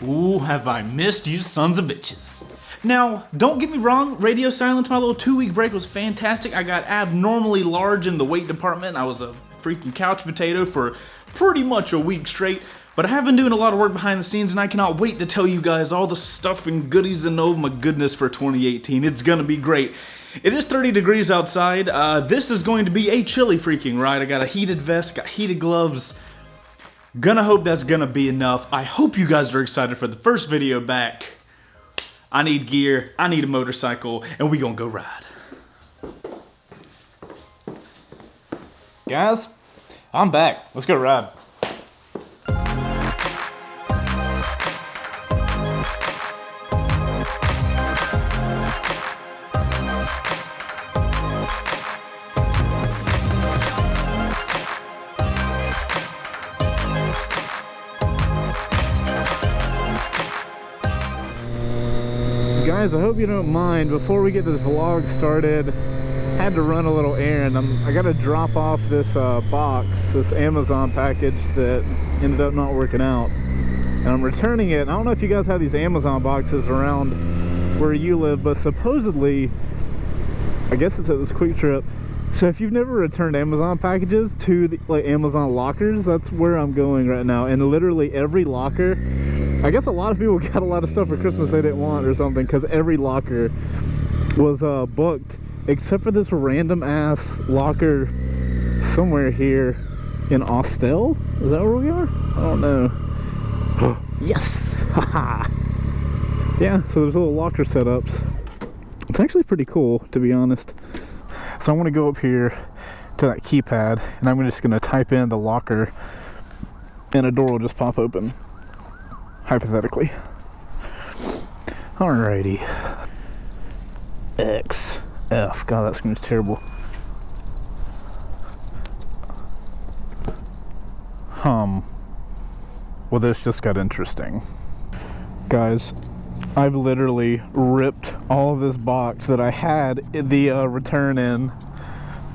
Ooh, have I missed you sons of bitches. Now, don't get me wrong, radio silence, my little 2-week break was fantastic. I got abnormally large in the weight department. I was a freaking couch potato for pretty much a week straight. But I have been doing a lot of work behind the scenes, and I cannot wait to tell you guys all the stuff and goodies and oh my goodness for 2018. It's gonna be great. It is 30 degrees outside. This is going to be a chilly freaking ride. I got a heated vest, got heated gloves. Gonna hope that's gonna be enough. I hope you guys are excited for the first video back. I need gear, I need a motorcycle, and we gonna go ride. Guys, I'm back. Let's go ride. Guys, I hope you don't mind. Before we get this vlog started, had to run a little errand. I gotta drop off this box, this Amazon package that ended up not working out, and I'm returning it. I don't know if you guys have these Amazon boxes around where you live, but supposedly, I guess it's at this Quick Trip. So if you've never returned Amazon packages to the, like Amazon lockers, that's where I'm going right now. And literally every locker, I guess a lot of people got a lot of stuff for Christmas they didn't want or something, because every locker was booked except for this random ass locker somewhere here in Austell. Is that where we are? I don't know. Yes! Haha! Yeah, so there's little locker setups. It's actually pretty cool, to be honest. So I'm going to go up here to that keypad, and I'm just going to type in the locker, and a door will just pop open. Hypothetically. Alrighty. X, F. God, that screams terrible. Well, this just got interesting. Guys, I've literally ripped all of this box that I had the return in.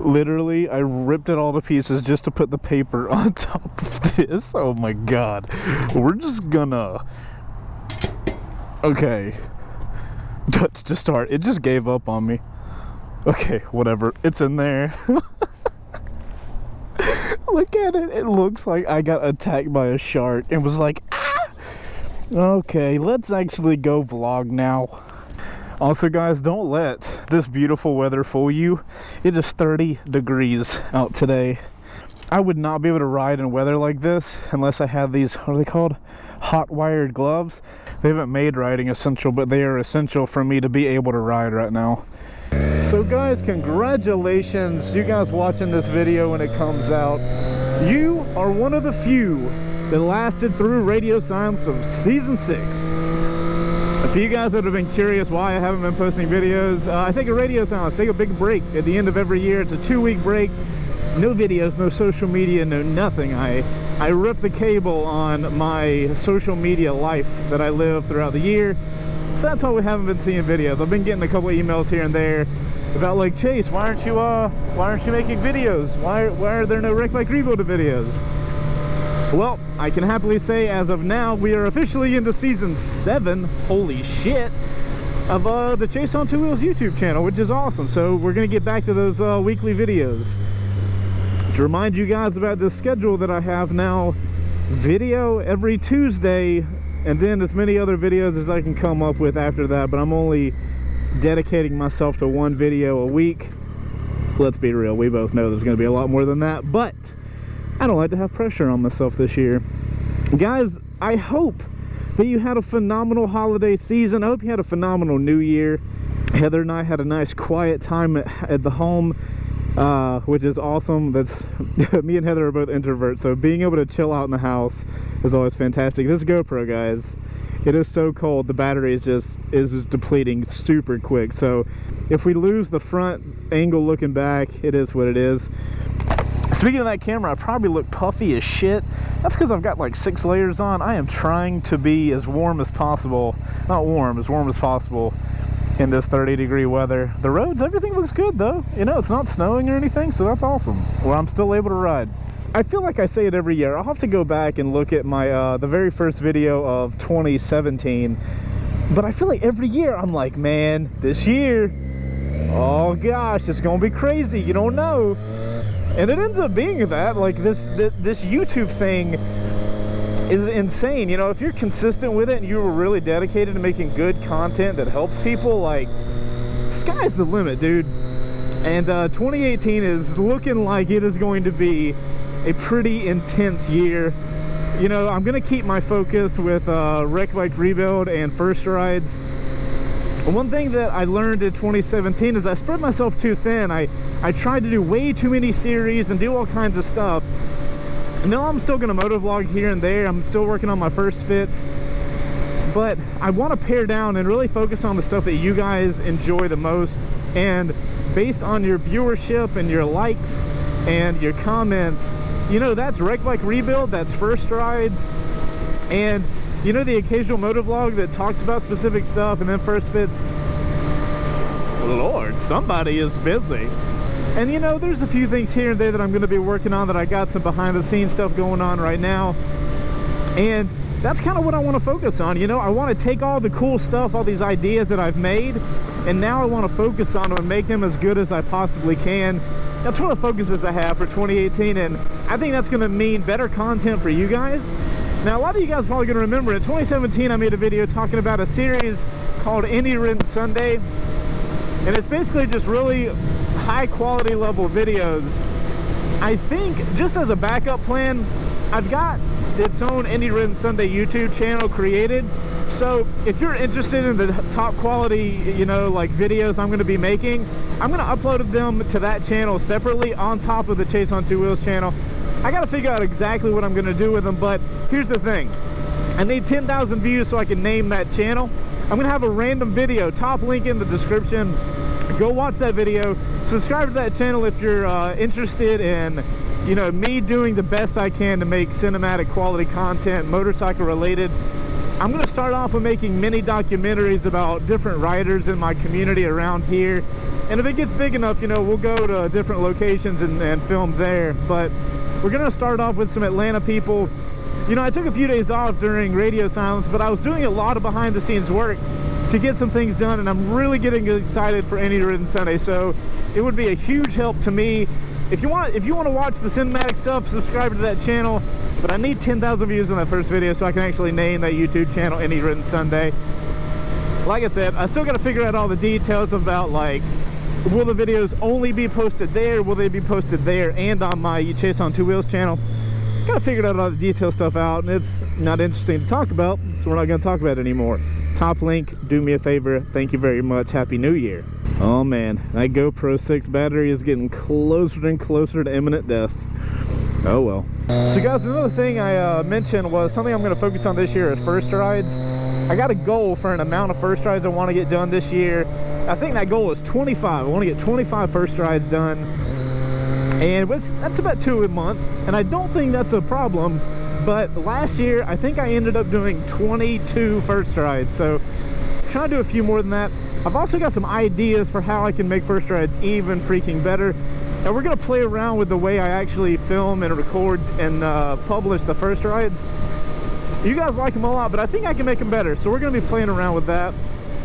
Literally, I ripped it all to pieces just to put the paper on top of this. Oh my god. We're just gonna... Okay. Let's just start. It just gave up on me. Okay, whatever. It's in there. Look at it. It looks like I got attacked by a shark and was like, ah! Okay, let's actually go vlog now. Also, guys, don't let this beautiful weather fool you. It is 30 degrees out today. I would not be able to ride in weather like this unless I had these, what are they called? Hot wired gloves. They haven't made riding essential, but they are essential for me to be able to ride right now. So guys, congratulations. You guys watching this video when it comes out. You are one of the few that lasted through radio silence of season 6. For you guys that have been curious why I haven't been posting videos, I take a radio silence, take a big break at the end of every year. It's a 2-week break. No videos, no social media, no nothing. I rip the cable on my social media life that I live throughout the year. So that's why we haven't been seeing videos. I've been getting a couple emails here and there about like, Chase, why aren't you making videos? Why are there no Wreck Bike Rebuild videos? Well, I can happily say as of now, we are officially into season 7, holy shit, of the Chaseontwowheels YouTube channel, which is awesome. So we're going to get back to those weekly videos. To remind you guys about the schedule that I have now, video every Tuesday, and then as many other videos as I can come up with after that, but I'm only dedicating myself to 1 video a week. Let's be real, we both know there's going to be a lot more than that, but I don't like to have pressure on myself this year. Guys, I hope that you had a phenomenal holiday season. I hope you had a phenomenal new year. Heather and I had a nice quiet time at the home, which is awesome. That's me and Heather are both introverts, so being able to chill out in the house is always fantastic. This GoPro, guys, it is so cold. The battery is just depleting super quick. So if we lose the front angle looking back, it is what it is. Speaking of that camera, I probably look puffy as shit. That's because I've got like 6 layers on. I am trying to be as warm as possible. Not warm, as warm as possible in this 30-degree weather. The roads, everything looks good though. You know, it's not snowing or anything, so that's awesome. Well, I'm still able to ride. I feel like I say it every year. I'll have to go back and look at my the very first video of 2017. But I feel like every year I'm like, man, this year, oh gosh, it's gonna be crazy. You don't know. And it ends up being that. Like this YouTube thing is insane. You know, if you're consistent with it and you're really dedicated to making good content that helps people, like, sky's the limit, dude. And 2018 is looking like it is going to be a pretty intense year. You know, I'm gonna keep my focus with Rec Bike Rebuild and First Rides. And one thing that I learned in 2017 is I spread myself too thin. I tried to do way too many series and do all kinds of stuff. No, I'm still gonna motovlog here and there. I'm still working on my first fits, but I want to pare down and really focus on the stuff that you guys enjoy the most. And based on your viewership and your likes and your comments, you know, that's Rec Bike Rebuild, that's First Rides, and you know, the occasional motovlog that talks about specific stuff, and then first fits. Lord, somebody is busy. And you know, there's a few things here and there that I'm going to be working on, that I got some behind the scenes stuff going on right now, and that's kind of what I want to focus on. You know, I want to take all the cool stuff, all these ideas that I've made, and now I want to focus on them and make them as good as I possibly can. That's one of the focuses I have for 2018, and I think that's going to mean better content for you guys. Now, a lot of you guys are probably going to remember in 2017 I made a video talking about a series called Any Ridden Sunday, and it's basically just really high quality level videos. I think just as a backup plan, I've got its own Any Ridden Sunday YouTube channel created. So if you're interested in the top quality, you know, like videos I'm going to be making, I'm going to upload them to that channel separately on top of the Chaseontwowheels channel. I got to figure out exactly what I'm going to do with them, but here's the thing. I need 10,000 views so I can name that channel. I'm going to have a random video, top link in the description. Go watch that video. Subscribe to that channel if you're interested in, you know, me doing the best I can to make cinematic quality content, motorcycle related. I'm going to start off with making mini documentaries about different riders in my community around here. And if it gets big enough, you know, we'll go to different locations and film there. But we're going to start off with some Atlanta people. You know, I took a few days off during radio silence, but I was doing a lot of behind the scenes work to get some things done, and I'm really getting excited for Any Ridden Sunday. So it would be a huge help to me. If you want to watch the cinematic stuff, subscribe to that channel. But I need 10,000 views on that first video so I can actually name that YouTube channel Any Ridden Sunday. Like I said, I still got to figure out all the details about, like, will the videos only be posted there? Will they be posted there and on my Chaseontwowheels channel? Got to figure out all the detail stuff out, and it's not interesting to talk about, so we're not going to talk about it anymore. Top link, do me a favor. Thank you very much. Happy New Year. Oh man, that GoPro 6 battery is getting closer and closer to imminent death. Oh well. So guys, another thing I mentioned was something I'm going to focus on this year is first rides. I got a goal for an amount of first rides I want to get done this year. I think that goal is 25. I want to get 25 first rides done. And that's about 2 a month. And I don't think that's a problem. But last year, I think I ended up doing 22 first rides. So I'm trying to do a few more than that. I've also got some ideas for how I can make first rides even freaking better. And we're going to play around with the way I actually film and record and publish the first rides. You guys like them a lot, but I think I can make them better. So we're going to be playing around with that.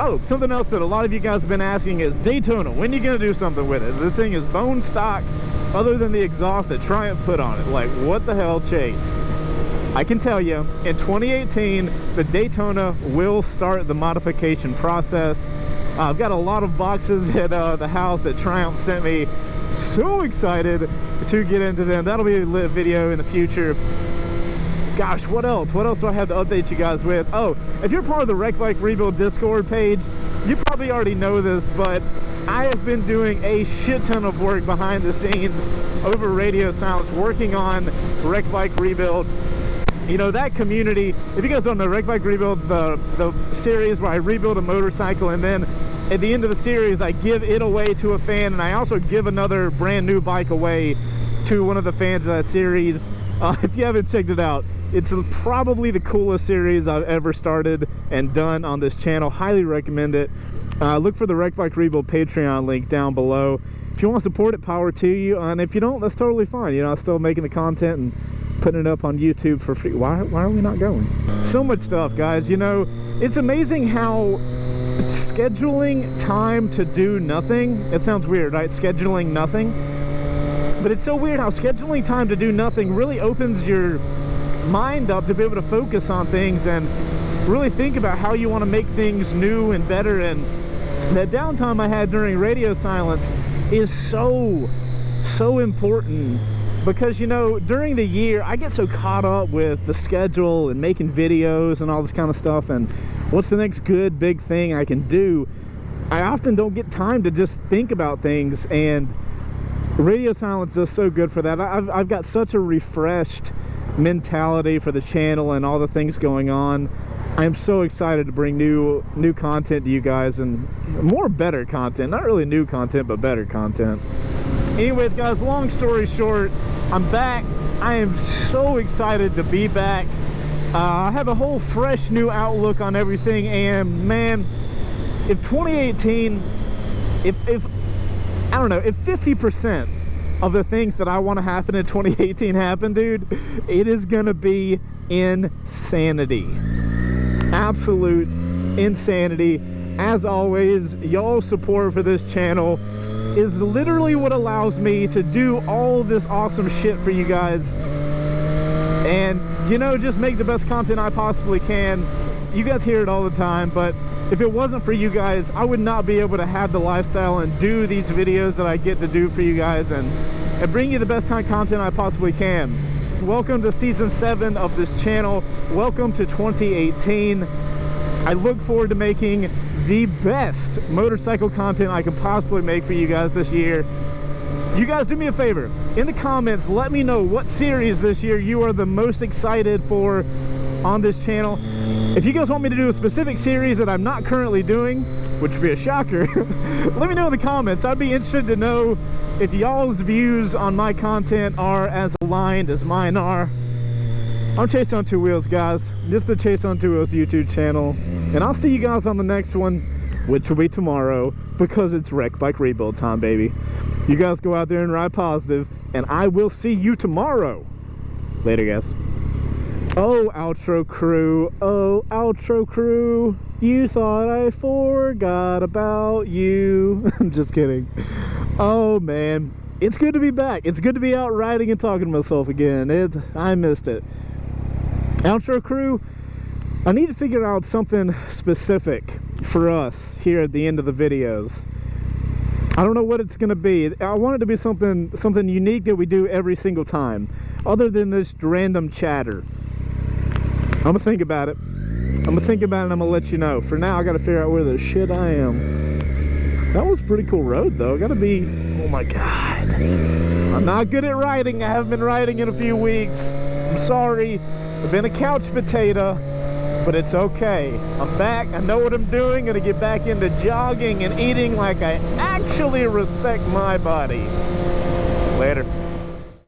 Oh, something else that a lot of you guys have been asking is Daytona. When are you going to do something with it? The thing is bone stock other than the exhaust that Triumph put on it. Like, what the hell, Chase? I can tell you, in 2018, the Daytona will start the modification process. I've got a lot of boxes at the house that Triumph sent me. So excited to get into them. That'll be a lit video in the future. Gosh, what else? What else do I have to update you guys with? Oh, if you're part of the Rec Bike Rebuild Discord page, you probably already know this, but I have been doing a shit ton of work behind the scenes over radio silence, working on Rec Bike Rebuild. You know, that community, if you guys don't know, Rec Bike Rebuild's the series where I rebuild a motorcycle, and then at the end of the series I give it away to a fan, and I also give another brand new bike away to one of the fans of that series. If you haven't checked it out, it's probably the coolest series I've ever started and done on this channel. Highly recommend it. Look for the Rec Bike Rebuild Patreon link down below. If you want to support it, power to you. And if you don't, that's totally fine. You know, I'm still making the content and putting it up on YouTube for free. Why are we not going? So much stuff, guys. You know, it's amazing how scheduling time to do nothing, it sounds weird, right? Scheduling nothing. But it's so weird how scheduling time to do nothing really opens your mind up to be able to focus on things and really think about how you want to make things new and better. And that downtime I had during radio silence is so important, because, you know, during the year I get so caught up with the schedule and making videos and all this kind of stuff and what's the next good big thing I can do. I often don't get time to just think about things, and radio silence is so good for that. I've got such a refreshed mentality for the channel and all the things going on. I'm so excited to bring new content to you guys, and more better content. Not really new content, but better content. Anyways, guys, long story short, I'm back. I am so excited to be back. I have a whole fresh new outlook on everything, and man, if 2018, if I don't know, if 50% of the things that I want to happen in 2018 happen, dude, it is gonna be insanity. Absolute insanity. As always, y'all's support for this channel is literally what allows me to do all this awesome shit for you guys, and, you know, just make the best content I possibly can. You guys hear it all the time, but if it wasn't for you guys, I would not be able to have the lifestyle and do these videos that I get to do for you guys, and bring you the best content I possibly can. Welcome to season 7 of this channel. Welcome to 2018. I look forward to making the best motorcycle content I can possibly make for you guys this year. You guys do me a favor. In the comments, let me know what series this year you are the most excited for on this channel. If you guys want me to do a specific series that I'm not currently doing, which would be a shocker, let me know in the comments. I'd be interested to know if y'all's views on my content are as aligned as mine are. I'm Chaseontwowheels, guys. This is the Chaseontwowheels YouTube channel, and I'll see you guys on the next one, which will be tomorrow, because it's wreck bike rebuild time, baby. You guys go out there and ride positive, and I will see you tomorrow. Later, guys. Oh, outro crew. Oh, outro crew. You thought I forgot about you. I'm just kidding. Oh, man. It's good to be back. It's good to be out riding and talking to myself again. I missed it. Outro crew, I need to figure out something specific for us here at the end of the videos. I don't know what it's going to be. I want it to be something unique that we do every single time, other than this random chatter. I'm going to think about it. I'm going to think about it and I'm going to let you know. For now, I got to figure out where the shit I am. That was a pretty cool road, though. Got to be... Oh, my God. I'm not good at riding. I haven't been riding in a few weeks. I'm sorry. I've been a couch potato, but it's okay. I'm back. I know what I'm doing. Gonna get back into jogging and eating like I actually respect my body. Later.